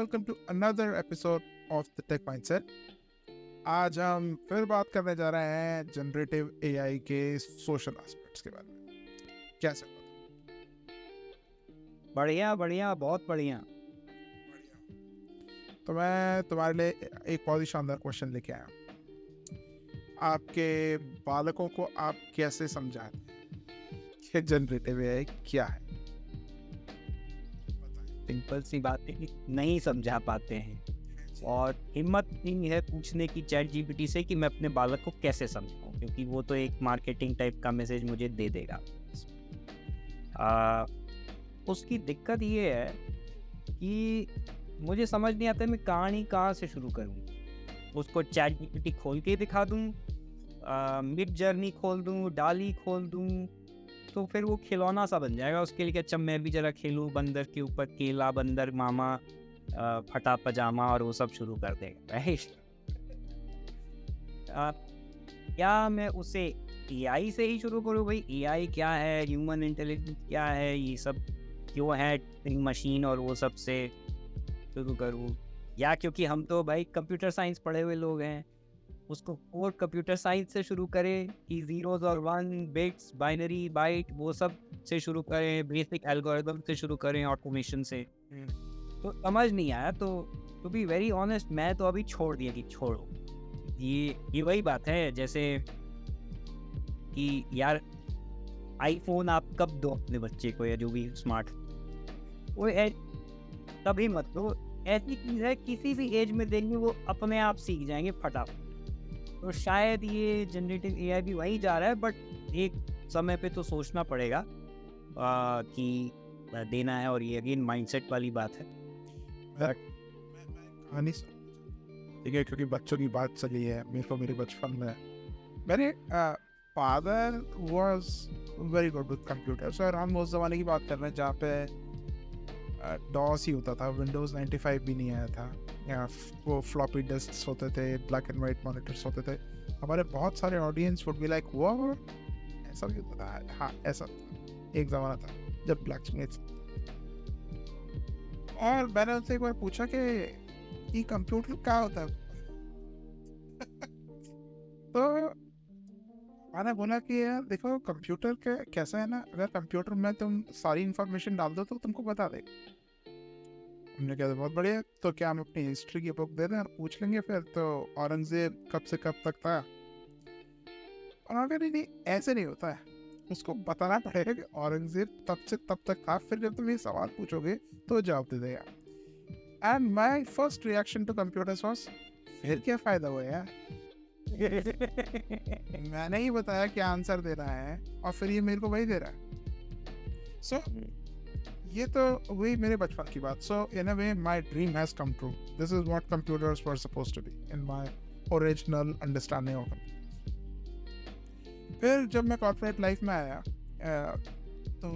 Welcome to another episode of the tech mindset. आज हम फिर बात करने जा रहे हैं जनरेटिव एआई के सोशल एस्पेक्ट्स के बारे में। कैसे बढ़िया बढ़िया, बहुत बढ़िया। तो मैं तुम्हारे लिए एक बहुत ही शानदार क्वेश्चन लेके आया हूँ। आपके बालकों को आप कैसे समझाएं कि जनरेटिव एआई क्या है? सिंपल सी बातें नहीं समझा पाते हैं और हिम्मत नहीं है पूछने की चैट जीपीटी से कि मैं अपने बालक को कैसे समझाऊं, क्योंकि वो तो एक मार्केटिंग टाइप का मैसेज मुझे दे देगा। उसकी दिक्कत ये है कि मुझे समझ नहीं आता मैं कहानी कहाँ से शुरू करूँ। उसको चैट जीपीटी खोल के दिखा दूँ, मिड जर्नी खोल दूँ, डाली खोल दूँ, तो फिर वो खिलौना सा बन जाएगा उसके लिए कि अच्छा मैं भी जरा खेलूँ, बंदर के ऊपर केला, बंदर मामा, फटा पजामा, और वो सब शुरू कर देगा। क्या मैं उसे एआई से ही शुरू करूँ? भाई एआई क्या है, ह्यूमन इंटेलिजेंस क्या है, ये सब क्यों है मशीन, और वो सब से शुरू करूँ? या क्योंकि हम तो भाई कंप्यूटर साइंस पढ़े हुए लोग हैं, उसको कोर कंप्यूटर साइंस से शुरू करें कि जीरोस और वन, बिट्स, बाइनरी, बाइट, वो सब से शुरू करें, बेसिक एल्गोरिथम से शुरू करें, ऑटोमेशन से? तो समझ नहीं आया। तो टू बी वेरी ऑनेस्ट, मैं तो अभी छोड़ दिया कि छोड़ो। ये वही बात है जैसे कि यार आईफोन आप कब दो अपने बच्चे को, या जो भी स्मार्ट, वो तभी मत दो। ऐसी चीज़ है किसी भी एज में देंगे वो अपने आप सीख जाएंगे फटाफट। तो शायद ये जनरेटिव एआई भी वही जा रहा है, बट एक समय पे तो सोचना पड़ेगा कि देना है। और ये अगेन माइंडसेट वाली बात है। कहानी ठीक है, क्योंकि बच्चों की बात चली है, मेरे को मेरे बचपन में मेरे father was very good with computers. और हम उस ज़माने की बात कर रहे हैं जहाँ पे डॉस ही होता था, विंडोज़ 95 भी नहीं आया था, या वो फ्लॉपी डिस्क्स होते थे, ब्लैक एंड वाइट मॉनिटर्स होते थे। हमारे बहुत सारे ऑडियंस वुड बी लाइक वो ऐसा भी होता था। हाँ, ऐसा था, एक ज़माना था जब ब्लैक स्मिथ। और मैंने उनसे एक बार पूछा कि ये कंप्यूटर क्या होता है? तो मैंने बोला कि यार देखो, कंप्यूटर के कैसा है ना, अगर कंप्यूटर में तुम सारी इंफॉर्मेशन डाल दो तो तुमको बता देगा। हमने कहा बहुत बढ़िया, तो क्या हम अपनी हिस्ट्री की बुक दे दें और पूछ लेंगे फिर तो औरंगजेब कब से कब तक था? और अगर नहीं, ऐसे नहीं होता है, उसको बताना पड़ेगा कि औरंगजेब तब से तब तक था, फिर जब तुम ये सवाल पूछोगे तो जवाब दे देगा। And my first reaction to computers was, फिर क्या फायदा हुआ यार? मैंने ही बताया क्या आंसर देना है और फिर ये मेरे को वही दे रहा है। सो ये तो वही मेरे बचपन की बात। So in a way my dream has come true. This is what computers were supposed to be in my original understanding of computers. फिर जब मैं कॉर्पोरेट लाइफ में आया, तो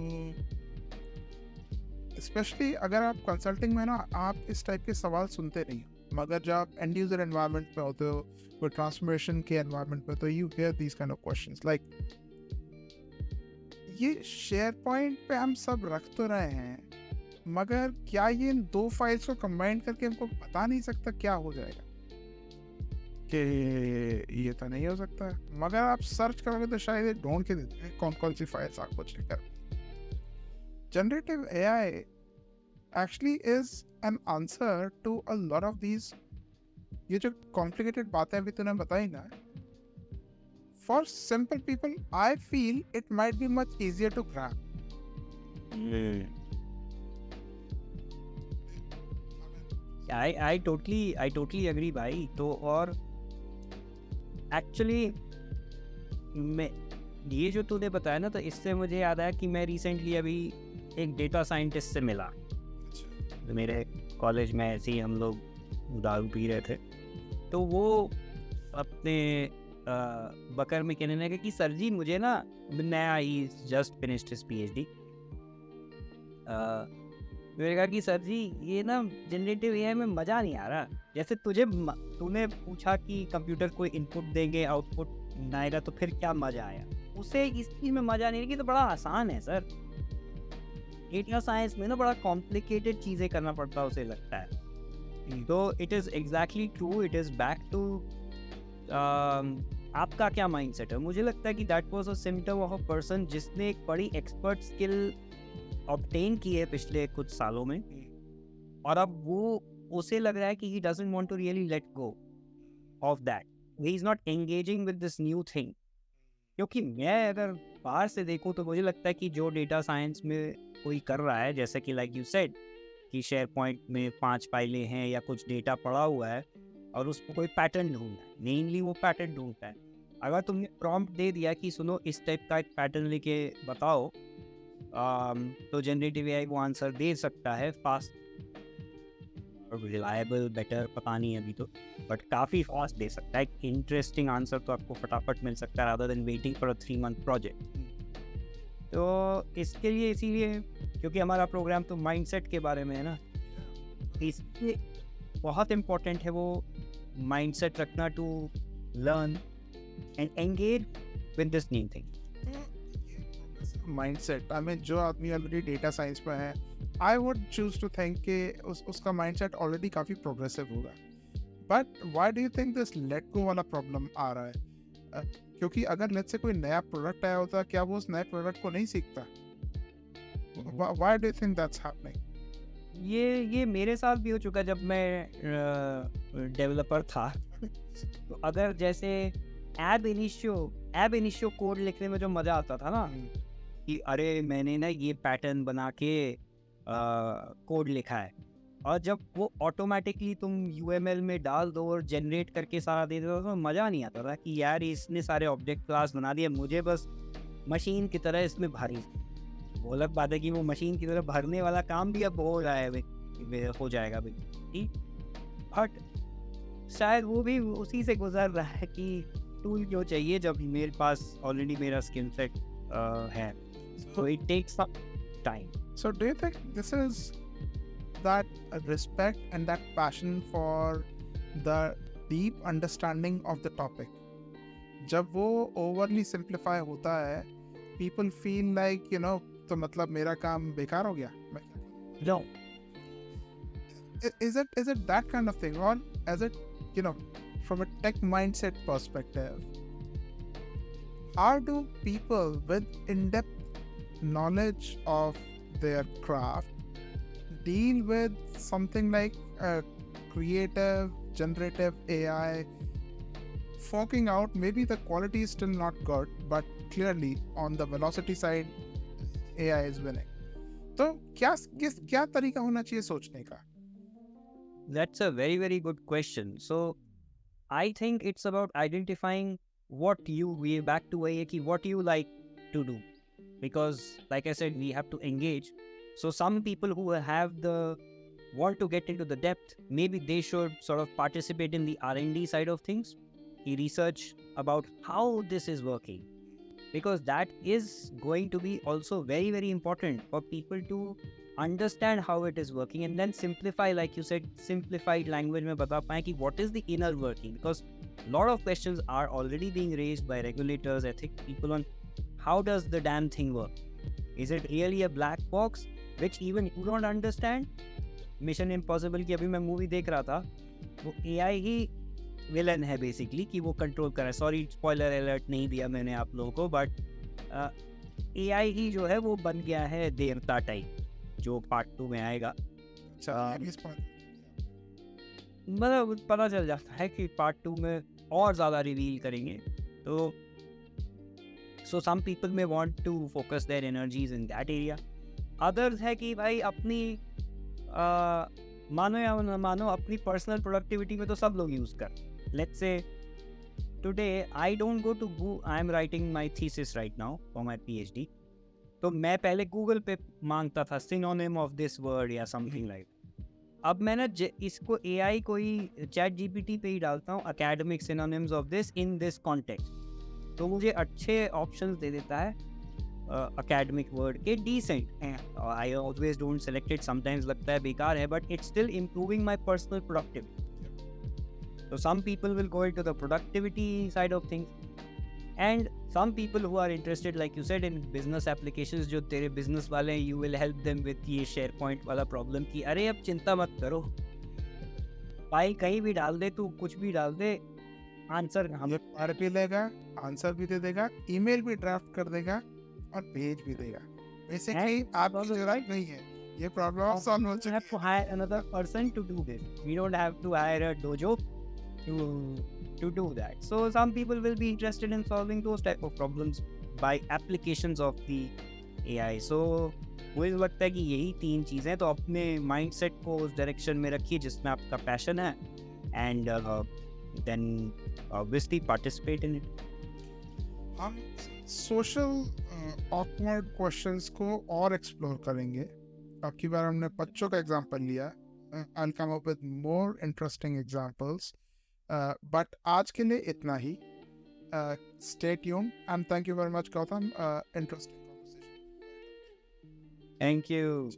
स्पेशली अगर आप कंसल्टिंग में ना, आप इस टाइप के सवाल सुनते नहीं हो, मगर जब आप एंड यूजर एनवायरनमेंट में होते हो, कोई ट्रांसफॉर्मेशन के एनवायरनमेंट में, तो you hear these kind of questions like, ये शेयर पॉइंट पे हम सब रख तो रहे हैं, मगर क्या ये इन दो फाइल्स को कंबाइन करके हमको बता नहीं सकता क्या हो जाएगा? कि ये तो नहीं हो सकता, मगर आप सर्च करोगे तो शायद ये ढूंढ के देते हैं कौन कौन सी फाइल्स आपको चेक कर। Generative AI actually is an answer to a lot of these, ये जो complicated बातें अभी तूने बताई ना, for simple people I feel it might be much easier to grab. I totally agree भाई। तो और एक्चुअली मैं ये जो तूने बताया ना, तो इससे मुझे याद आया कि मैं रिसेंटली अभी एक डेटा साइंटिस्ट से मिला। मेरे कॉलेज में ऐसे ही हम लोग दारू पी रहे थे, तो वो अपने बकर में कहने लगे कि सर जी मुझे ना नया ही जस्ट फिनिश्ड हिज पीएचडी। मैंने कहा कि सर जी ये ना जनरेटिव एआई में मज़ा नहीं आ रहा। जैसे तूने पूछा कि कंप्यूटर कोई इनपुट देंगे आउटपुट आएगा तो फिर क्या मज़ा आया, उसे इस चीज़ में मज़ा नहीं, कि तो बड़ा आसान है सर। डेटा साइंस में ना बड़ा कॉम्प्लिकेटेड चीज़ें करना पड़ता है उसे लगता है। तो it is exactly true, it is back to आपका क्या माइंडसेट है। मुझे लगता है कि that was a symptom of a person जिसने एक बड़ी एक्सपर्ट स्किल ऑब्टेन की है पिछले कुछ सालों में, और अब वो उसे लग रहा है कि he doesn't want to really let go of that, he is not engaging with this new thing. क्योंकि मैं अगर बाहर से देखूं तो मुझे लगता है कि जो डेटा साइंस में कोई कर रहा है, जैसे कि लाइक यू सेड कि शेयर पॉइंट में 5 फाइलें हैं या कुछ डेटा पड़ा हुआ है और उसको कोई पैटर्न ढूंढना है, मेनली वो पैटर्न ढूंढता है। अगर तुमने प्रॉम्प्ट दे दिया कि सुनो इस टाइप का एक पैटर्न लेके बताओ, तो जनरेटिव एआई वो आंसर दे सकता है, फास्ट रिलायबल बेटर पता नहीं अभी तो, बट काफ़ी फास्ट दे सकता है। एक इंटरेस्टिंग आंसर तो आपको फटाफट मिल सकता है, rather than waiting for a 3 month project. तो इसके लिए इसीलिए क्योंकि हमारा प्रोग्राम तो माइंडसेट के बारे में है ना, इसलिए बहुत इम्पोर्टेंट है वो माइंडसेट रखना to learn and engage with this new thing. Mindset, I mean जो आदमी ऑलरेडी डेटा साइंस में है, I would choose to think कि उसका माइंडसेट ऑलरेडी काफ़ी प्रोग्रेसिव होगा। But why do you think this let go वाला प्रॉब्लम आ रहा है? क्योंकि अगर लेट्स से कोई नया प्रोडक्ट आया होता, क्या वो उस नए प्रोडक्ट को नहीं सीखता? Why do you think that's happening? ये मेरे साथ भी हो चुका जब मैं डेवलपर था। तो अगर जैसे एब इनिशियो कोड लिखने में जो मज़ा आता था ना, कि अरे मैंने ना ये पैटर्न बना के कोड लिखा है, और जब वो ऑटोमेटिकली तुम यूएमएल में डाल दो और जनरेट करके सारा दे दो तो मज़ा नहीं आता था कि यार इसने सारे ऑब्जेक्ट क्लास बना दिए, मुझे बस मशीन की तरह इसमें भरी। वो अलग बात है कि वो मशीन की तरह भरने वाला काम भी अब हो रहा है, हो जाएगा भाई, बट शायद वो भी उसी से गुजर रहा है कि टूल क्यों चाहिए जब मेरे पास ऑलरेडी मेरा स्किल सेट है। So it takes some time. So do you think this is that respect and that passion for the deep understanding of the topic? जब वो overly simplify होता है, people feel like तो मतलब मेरा काम बेकार हो गया। No. Is it that kind of thing, or is it from a tech mindset perspective? How do people with in-depth knowledge of their craft deal with something like a creative generative AI forking out? Maybe the quality is still not good, but clearly on the velocity side AI is winning. तो क्या तरीका होना चाहिए सोचने का? That's a very very good question. So I think it's about identifying what you, we back to what you like to do, because like I said, we have to engage. So some people who want to get into the depth, maybe they should sort of participate in the R&D side of things, research about how this is working, because that is going to be also very very important for people to understand how it is working, and then simplify, like you said, simplified language में बता पाएं कि what is the inner working, because a lot of questions are already being raised by regulators, ethics people on how does the damn thing work? Is it really a black box which even you don't understand? Mission impossible की अभी मैं movie देख रहा था, वो AI ही villain है basically, कि वो कंट्रोल कर रहा है। सॉरी स्पॉइलर अलर्ट नहीं दिया मैंने आप लोगों को, बट AI ही जो है वो बन गया है देवता टाइप, जो पार्ट 2 में आएगा। मतलब पता चल जाता है कि पार्ट 2 में और ज़्यादा रिवील करेंगे। तो सो सम पीपल में want to focus their energies in that area. Others है कि भाई अपनी मानो या न मानो अपनी पर्सनल प्रोडक्टिविटी में तो सब लोग यूज़ कर। Let's say today I don't go to I am writing my thesis right now for my PhD, तो मैं पहले गूगल पे मांगता था सिनोनिम ऑफ दिस वर्ड या समथिंग लाइक। अब मैं ना इसको AI को ही ChatGPT पे ही डालता हूँ, academic synonyms of this in this context, तो मुझे अच्छे ऑप्शंस दे देता है एकेडमिक वर्ड के, डिसेंट हैं। I always don't select it, sometimes लगता है बेकार है, but it's still improving my personal productivity. So some people will go into the productivity side of things, and some people who are interested, like you said, in business applications, जो तेरे business वाले हैं, you will help them with ये SharePoint वाला problem कि अरे अब चिंता मत करो, भाई कहीं भी डाल दे, तू कुछ भी डाल दे, आंसर हम ये पढ़ भी लेगा, आंसर भी दे देगा, ईमेल भी ड्राफ्ट कर देगा और भेज भी देगा। बेसिकली आपकी जरूरत नहीं है, ये प्रॉब्लम सॉल्व हो we चुकी have to है। hire another person to do this. We don't have to hire a dojo to do that. So some people will be interested in solving those type of problems by applications of the AI. So मुझे लगता है कि यही तीन चीज़ें, तो अपने mindset को उस डायरेक्शन में रखिए जिसमें आपका पैशन है, and then obviously participate in it. हम सोशल ऑकवर्ड क्वेश्चंस को और एक्सप्लोर करेंगे। अब की बार हमने बच्चों का एग्जांपल लिया, I will come up with more interesting examples, but आज के लिए इतना ही। Stay tuned and thank you very much Gautam, interesting conversation. Thank you.